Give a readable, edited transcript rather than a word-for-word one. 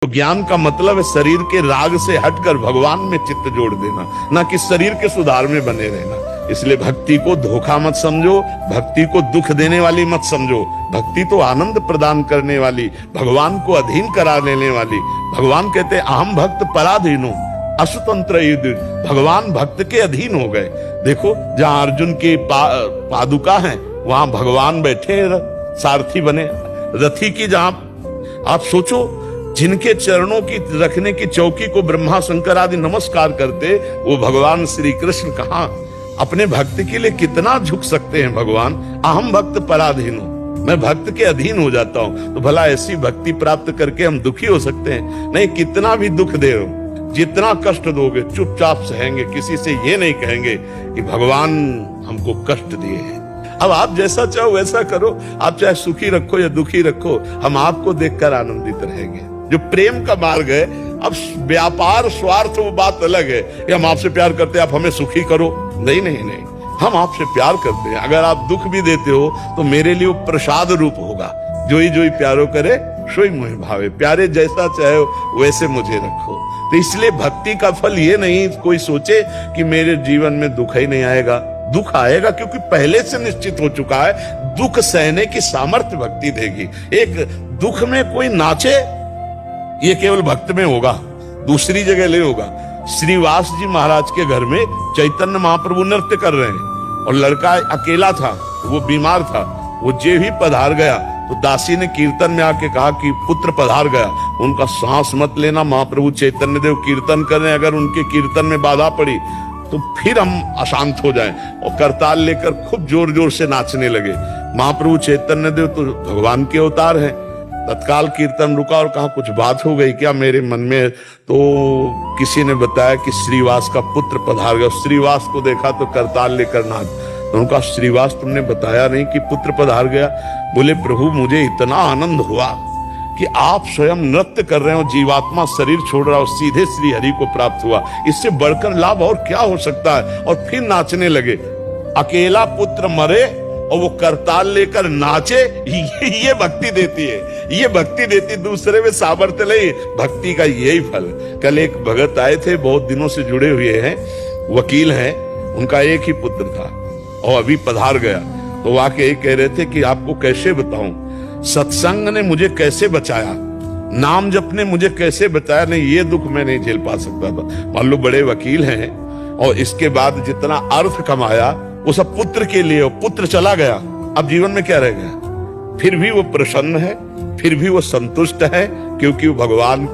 तो ज्ञान का मतलब है शरीर के राग से हटकर भगवान में चित्त जोड़ देना, ना कि शरीर के सुधार में बने रहना। इसलिए भक्ति को धोखा मत समझो, भक्ति को दुख देने वाली मत समझो। भक्ति तो आनंद प्रदान करने वाली, भगवान को अधीन करा लेने वाली। भगवान कहते हैं अहम भक्त पराधीनो असुतंत्र युद्ध, भगवान भक्त के अधीन हो गए। देखो जहां अर्जुन की पादुका है वहां भगवान बैठे सारथी बने रथी की। जहां आप सोचो जिनके चरणों की रखने की चौकी को ब्रह्मा शंकर आदि नमस्कार करते, वो भगवान श्री कृष्ण कहां अपने भक्त के लिए कितना झुक सकते हैं। भगवान अहम भक्त पराधीन हूं, मैं भक्त के अधीन हो जाता हूं। तो भला ऐसी भक्ति प्राप्त करके हम दुखी हो सकते हैं? नहीं, कितना भी दुख दे, जितना कष्ट दोगे चुपचाप सहेंगे, किसी से ये नहीं कहेंगे कि भगवान हमको कष्ट दिए हैं। अब आप जैसा चाहो वैसा करो, आप चाहे सुखी रखो या दुखी रखो, हम आपको देखकर आनंदित रहेंगे। जो प्रेम का मार्ग है, अब व्यापार स्वार्थ वो बात अलग है कि हम आपसे प्यार करते हैं आप हमें सुखी करो। नहीं नहीं नहीं, हम आपसे प्यार करते हैं। अगर आप दुख भी देते हो तो मेरे लिए वो प्रसाद रूप होगा। जोई जोई प्यारो करे सोई मोहि भावे, प्यारे जैसा चाहे वैसे मुझे रखो। तो इसलिए भक्ति का फल ये नहीं कोई सोचे कि मेरे जीवन में दुख ही नहीं आएगा। दुख आएगा क्योंकि पहले से निश्चित हो चुका है, दुख सहने की सामर्थ्य भक्ति देगी। एक दुख में कोई नाचे ये केवल भक्त में होगा, दूसरी जगह नहीं होगा। श्रीवास जी महाराज के घर में चैतन्य महाप्रभु नृत्य कर रहे हैं और लड़का अकेला था, वो बीमार था। वो जे ही पधार गया तो दासी ने कीर्तन में आके कहा कि पुत्र पधार गया। उनका सांस मत लेना, महाप्रभु चैतन्य देव कीर्तन कर रहे हैं, अगर उनके कीर्तन में बाधा पड़ी तो फिर हम अशांत हो जाएं। और करताल लेकर खूब जोर जोर से नाचने लगे। महाप्रभु चैतन्य देव तो भगवान के अवतार हैं। तत्काल कीर्तन रुका और कहा कुछ बात हो गई क्या मेरे मन में? तो किसी ने बताया कि श्रीवास का पुत्र पधार गया। श्रीवास को देखा तो करताल लेकर नाच। तो उनका श्रीवास तुमने बताया नहीं कि पुत्र पधार गया? बोले प्रभु मुझे इतना आनंद हुआ कि आप स्वयं नृत्य कर रहे हो, जीवात्मा शरीर छोड़ रहा हो, सीधे श्री हरि को प्राप्त हुआ। इससे बढ़कर लाभ और क्या हो सकता है? और फिर नाचने लगे। अकेला पुत्र मरे और वो करताल लेकर नाचे, ये भक्ति देती है, ये भक्ति देती। दूसरे में सामर्थ्य नहीं, भक्ति का यही फल। कल एक भगत आए थे, बहुत दिनों से जुड़े हुए हैं, वकील हैं, उनका एक ही पुत्र था और अभी पधार गया। तो वाकई यही कह रहे थे कि आपको कैसे बताऊं, सत्संग ने मुझे कैसे बचाया, नाम जप ने मुझे कैसे बचाया। नहीं, ये दुख मैं नहीं झेल पा सकता था। मान लो बड़े वकील हैं और इसके बाद जितना अर्थ कमाया वो सब पुत्र के लिए, पुत्र चला गया, अब जीवन में क्या रह गया? फिर भी वो प्रसन्न है, फिर भी वो संतुष्ट है, क्योंकि वो भगवान